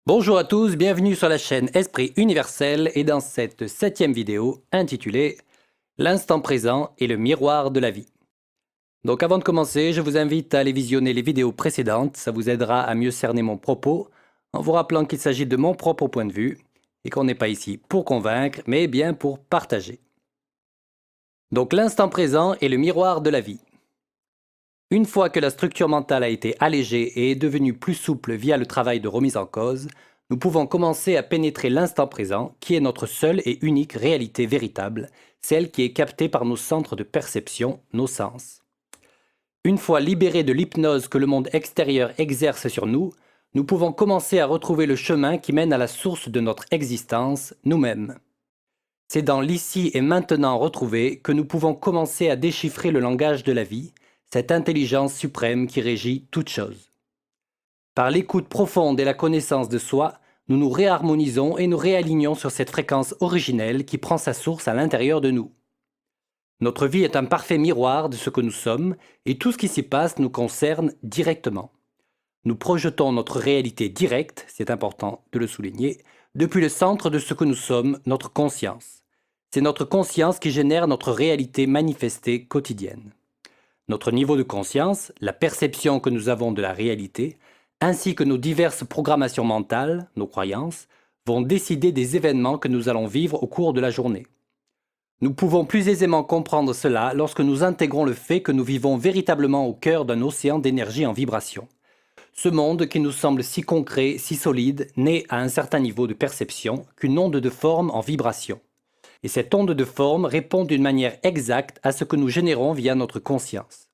Bonjour à tous, bienvenue sur la chaîne Esprit Universel et dans cette 7e vidéo intitulée L'instant présent et le miroir de la vie. Donc avant de commencer, je vous invite à aller visionner les vidéos précédentes, ça vous aidera à mieux cerner mon propos en vous rappelant qu'il s'agit de mon propre point de vue et qu'on n'est pas ici pour convaincre mais bien pour partager. Donc l'instant présent est le miroir de la vie. Une fois que la structure mentale a été allégée et est devenue plus souple via le travail de remise en cause, nous pouvons commencer à pénétrer l'instant présent, qui est notre seule et unique réalité véritable, celle qui est captée par nos centres de perception, nos sens. Une fois libérés de l'hypnose que le monde extérieur exerce sur nous, nous pouvons commencer à retrouver le chemin qui mène à la source de notre existence, nous-mêmes. C'est dans l'ici et maintenant retrouvé que nous pouvons commencer à déchiffrer le langage de la vie, cette intelligence suprême qui régit toute chose. Par l'écoute profonde et la connaissance de soi, nous nous réharmonisons et nous réalignons sur cette fréquence originelle qui prend sa source à l'intérieur de nous. Notre vie est un parfait miroir de ce que nous sommes et tout ce qui s'y passe nous concerne directement. Nous projetons notre réalité directe, c'est important de le souligner, depuis le centre de ce que nous sommes, notre conscience. C'est notre conscience qui génère notre réalité manifestée quotidienne. Notre niveau de conscience, la perception que nous avons de la réalité, ainsi que nos diverses programmations mentales, nos croyances, vont décider des événements que nous allons vivre au cours de la journée. Nous pouvons plus aisément comprendre cela lorsque nous intégrons le fait que nous vivons véritablement au cœur d'un océan d'énergie en vibration. Ce monde qui nous semble si concret, si solide, n'est à un certain niveau de perception qu'une onde de forme en vibration. Et cette onde de forme répond d'une manière exacte à ce que nous générons via notre conscience.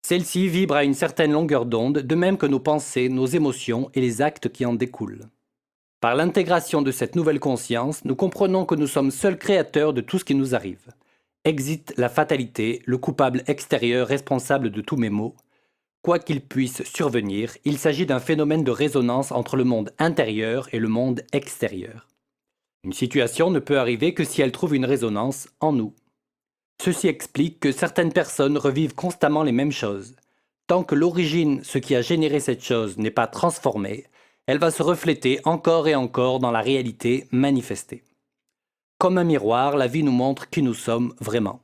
Celle-ci vibre à une certaine longueur d'onde, de même que nos pensées, nos émotions et les actes qui en découlent. Par l'intégration de cette nouvelle conscience, nous comprenons que nous sommes seuls créateurs de tout ce qui nous arrive. Exit la fatalité, le coupable extérieur responsable de tous mes maux. Quoi qu'il puisse survenir, il s'agit d'un phénomène de résonance entre le monde intérieur et le monde extérieur. Une situation ne peut arriver que si elle trouve une résonance en nous. Ceci explique que certaines personnes revivent constamment les mêmes choses. Tant que l'origine, ce qui a généré cette chose, n'est pas transformée, elle va se refléter encore et encore dans la réalité manifestée. Comme un miroir, la vie nous montre qui nous sommes vraiment.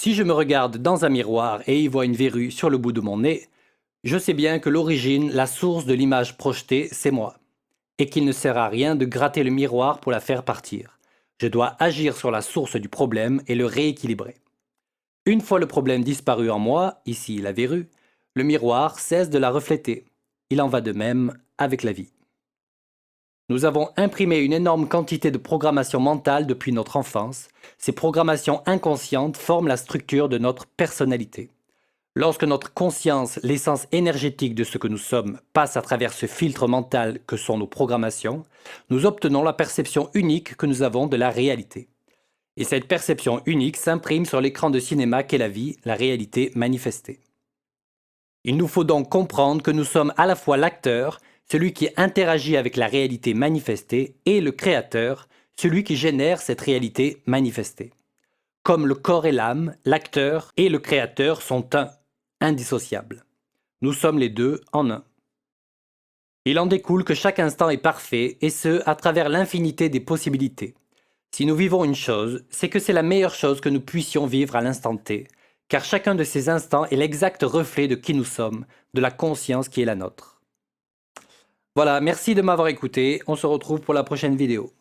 Si je me regarde dans un miroir et y vois une verrue sur le bout de mon nez, je sais bien que l'origine, la source de l'image projetée, c'est moi. Et qu'il ne sert à rien de gratter le miroir pour la faire partir. Je dois agir sur la source du problème et le rééquilibrer. Une fois le problème disparu en moi, ici la verrue, le miroir cesse de la refléter. Il en va de même avec la vie. Nous avons imprimé une énorme quantité de programmation mentale depuis notre enfance. Ces programmations inconscientes forment la structure de notre personnalité. Lorsque notre conscience, l'essence énergétique de ce que nous sommes, passe à travers ce filtre mental que sont nos programmations, nous obtenons la perception unique que nous avons de la réalité. Et cette perception unique s'imprime sur l'écran de cinéma qu'est la vie, la réalité manifestée. Il nous faut donc comprendre que nous sommes à la fois l'acteur, celui qui interagit avec la réalité manifestée, et le créateur, celui qui génère cette réalité manifestée. Comme le corps et l'âme, l'acteur et le créateur sont un, indissociables. Nous sommes les deux en un. Il en découle que chaque instant est parfait, et ce, à travers l'infinité des possibilités. Si nous vivons une chose, c'est que c'est la meilleure chose que nous puissions vivre à l'instant T, car chacun de ces instants est l'exact reflet de qui nous sommes, de la conscience qui est la nôtre. Voilà, merci de m'avoir écouté, on se retrouve pour la prochaine vidéo.